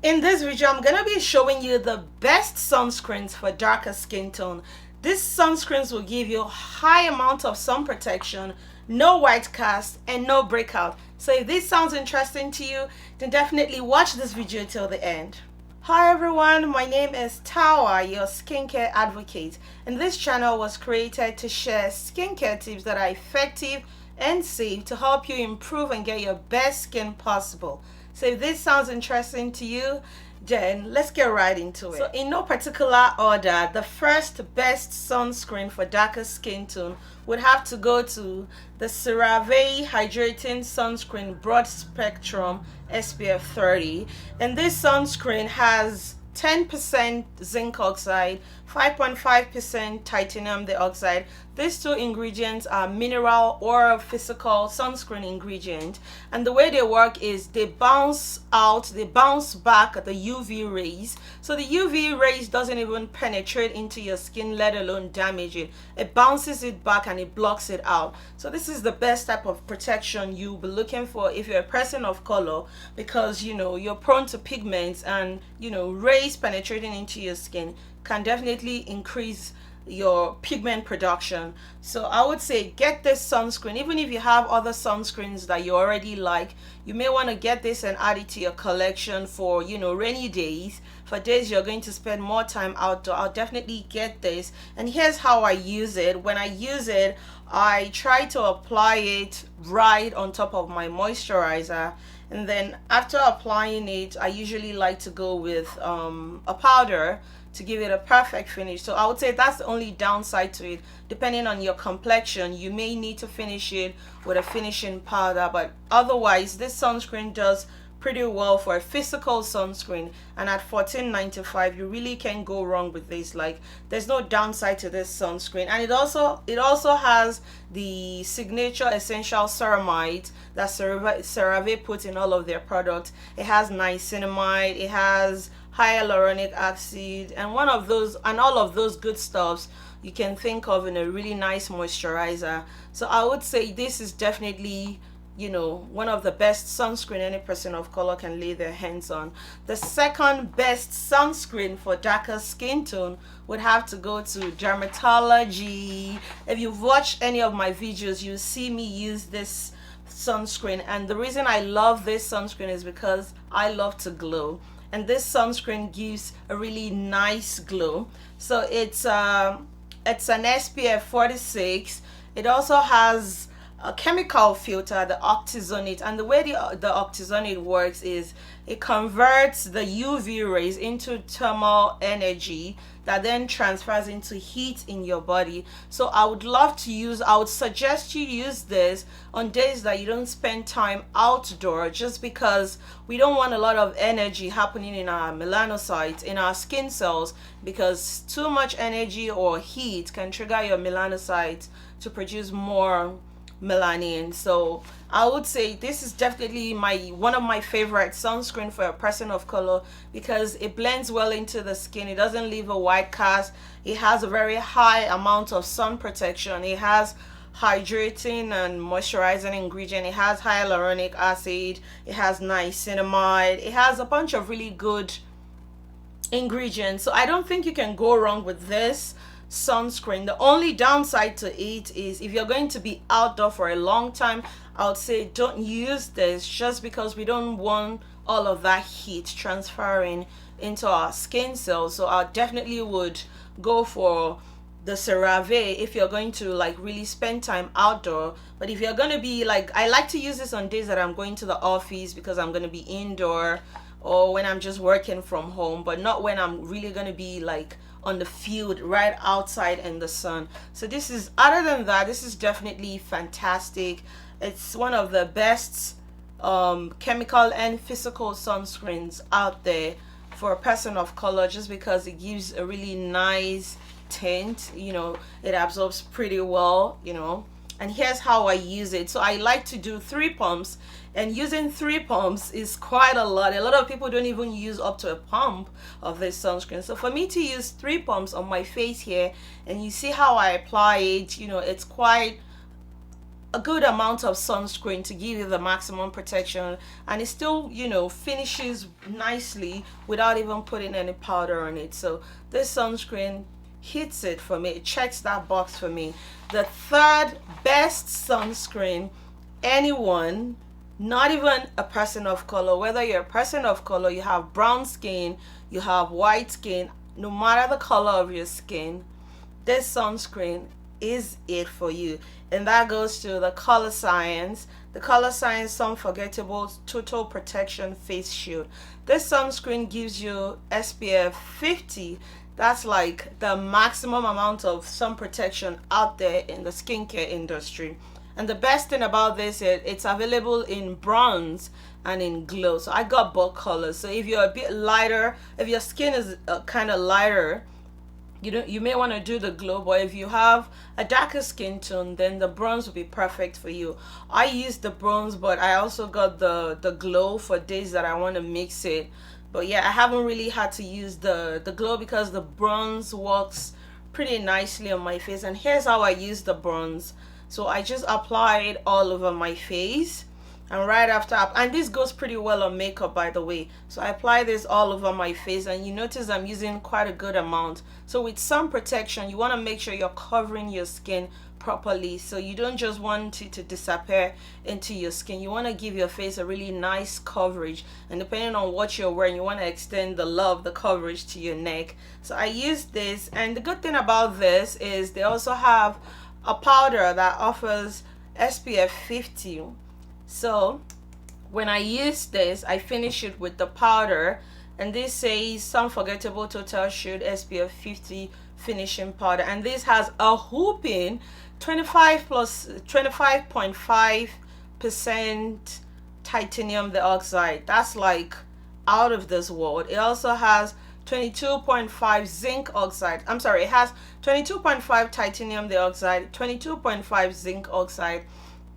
In this video, I'm going to be showing you the best sunscreens for darker skin tone. These sunscreens will give you high amount of sun protection, no white cast, and no breakout. So if this sounds interesting to you, then definitely watch this video till the end. Hi everyone, my name is Tahwah, your skincare advocate, and this channel was created to share skincare tips that are effective and safe to help you improve and get your best skin possible. So if this sounds interesting to you, then let's get right into it. So in no particular order, the first best sunscreen for darker skin tone would have to go to the CeraVe Hydrating Sunscreen Broad Spectrum SPF 30. And this sunscreen has 10% zinc oxide, 5.5% titanium dioxide. These two ingredients are mineral or physical sunscreen ingredient, and the way they work is they bounce back the UV rays. So the UV rays doesn't even penetrate into your skin, let alone damage it. It bounces it back and it blocks it out. So this is the best type of protection you'll be looking for if you're a person of color, because you're prone to pigments, and rays penetrating into your skin can definitely increase your pigment production. So I would say get this sunscreen. Even if you have other sunscreens that you already like, you may want to get this and add it to your collection for rainy days, for days you're going to spend more time outdoor. I'll definitely get this, and here's how I use it. When I use it, I try to apply it right on top of my moisturizer, and then after applying it, I usually like to go with a powder to give it a perfect finish. So I would say that's the only downside to it. Depending on your complexion, you may need to finish it with a finishing powder, but otherwise this sunscreen does pretty well for a physical sunscreen, and at $14.95 you really can't go wrong with this. Like, there's no downside to this sunscreen. And it also has the signature essential ceramide that CeraVe puts in all of their products. It has niacinamide, it has hyaluronic acid, and all of those good stuffs you can think of in a really nice moisturizer. So I would say this is definitely one of the best sunscreen any person of color can lay their hands on. The second best sunscreen for darker skin tone would have to go to Dermalogica. If you've watched any of my videos, you see me use this sunscreen, and the reason I love this sunscreen is because I love to glow, and this sunscreen gives a really nice glow. So it's an SPF 46. It also has a chemical filter, the octizonate, and the way the octizonate works is it converts the UV rays into thermal energy that then transfers into heat in your body. So I would suggest you use this on days that you don't spend time outdoor, just because we don't want a lot of energy happening in our melanocytes, in our skin cells, because too much energy or heat can trigger your melanocytes to produce more melanin. So I would say this is definitely one of my favorite sunscreen for a person of color, because it blends well into the skin. It doesn't leave a white cast. It has a very high amount of sun protection. It has hydrating and moisturizing ingredient. It has hyaluronic acid. It has niacinamide. It has a bunch of really good ingredients. So I don't think you can go wrong with this sunscreen. The only downside to it is if you're going to be outdoor for a long time, I would say don't use this, just because we don't want all of that heat transferring into our skin cells. So I definitely would go for the CeraVe if you're going to really spend time outdoor. But if you're going to be I like to use this on days that I'm going to the office because I'm going to be indoor, or when I'm just working from home, but not when I'm really going to be on the field right outside in the sun. So other than that, this is definitely fantastic. It's one of the best chemical and physical sunscreens out there for a person of color, just because it gives a really nice tint. It absorbs pretty well, and here's how I use it. So I like to do 3 pumps, and using 3 pumps is quite a lot. A lot of people don't even use up to a pump of this sunscreen. So for me to use 3 pumps on my face here, and you see how I apply it, it's quite a good amount of sunscreen to give you the maximum protection, and it still, you know, finishes nicely without even putting any powder on it. So this sunscreen hits it for me. It checks that box for me. The third best sunscreen anyone, not even a person of color, whether you're a person of color, you have brown skin, you have white skin, no matter the color of your skin, this sunscreen is it for you. And that goes to the Color Science Unforgettable Total Protection Face Shield. This sunscreen gives you SPF 50. That's like the maximum amount of sun protection out there in the skincare industry. And the best thing about this is it's available in bronze and in glow. So I got both colors. So if you're a bit lighter, if your skin is kind of lighter, you may want to do the glow. But if you have a darker skin tone, then the bronze will be perfect for you. I use the bronze, but I also got the glow for days that I want to mix it. But yeah, I haven't really had to use the glow because the bronze works pretty nicely on my face. And here's how I use the bronze. So I just apply it all over my face, and right after, and this goes pretty well on makeup, by the way. So I apply this all over my face, and you notice I'm using quite a good amount. So with sun protection, you want to make sure you're covering your skin properly, so you don't just want it to disappear into your skin. You want to give your face a really nice coverage, and depending on what you're wearing, you want to extend the coverage to your neck. So I use this, and the good thing about this is they also have a powder that offers SPF 50. So when I use this, I finish it with the powder, and this says Unforgettable Total Shield SPF 50 finishing powder, and this has a whooping 25.5% titanium dioxide. That's like out of this world. It also has 22.5 zinc oxide. I'm sorry, it has 22.5 titanium dioxide, 22.5 zinc oxide.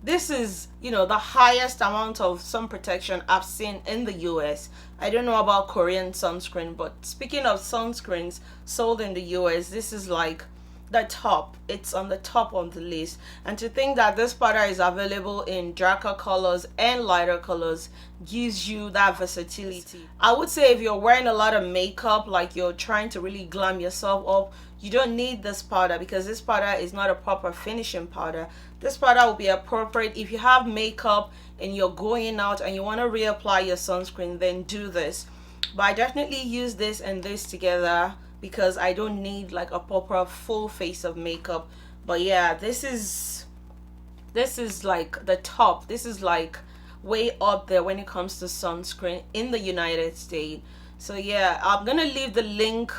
This is, you know, the highest amount of sun protection I've seen in the US. I don't know about Korean sunscreen, but speaking of sunscreens sold in the US, this is like the top. It's on the top of the list. And to think that this powder is available in darker colors and lighter colors gives you that versatility. I would say if you're wearing a lot of makeup, like you're trying to really glam yourself up, you don't need this powder, because this powder is not a proper finishing powder. This powder will be appropriate if you have makeup and you're going out and you want to reapply your sunscreen, then do this. But I definitely use this and this together because I don't need like a proper full face of makeup. But yeah, this is like the top. This is like way up there when it comes to sunscreen in the United States. So yeah, I'm gonna leave the link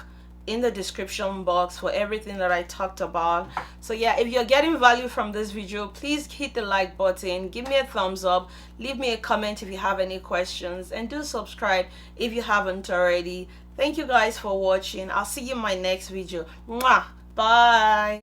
in the description box for everything that I talked about. So yeah, if you're getting value from this video, please hit the like button, give me a thumbs up, leave me a comment if you have any questions, and do subscribe if you haven't already. Thank you guys for watching. I'll see you in my next video. Mwah! Bye.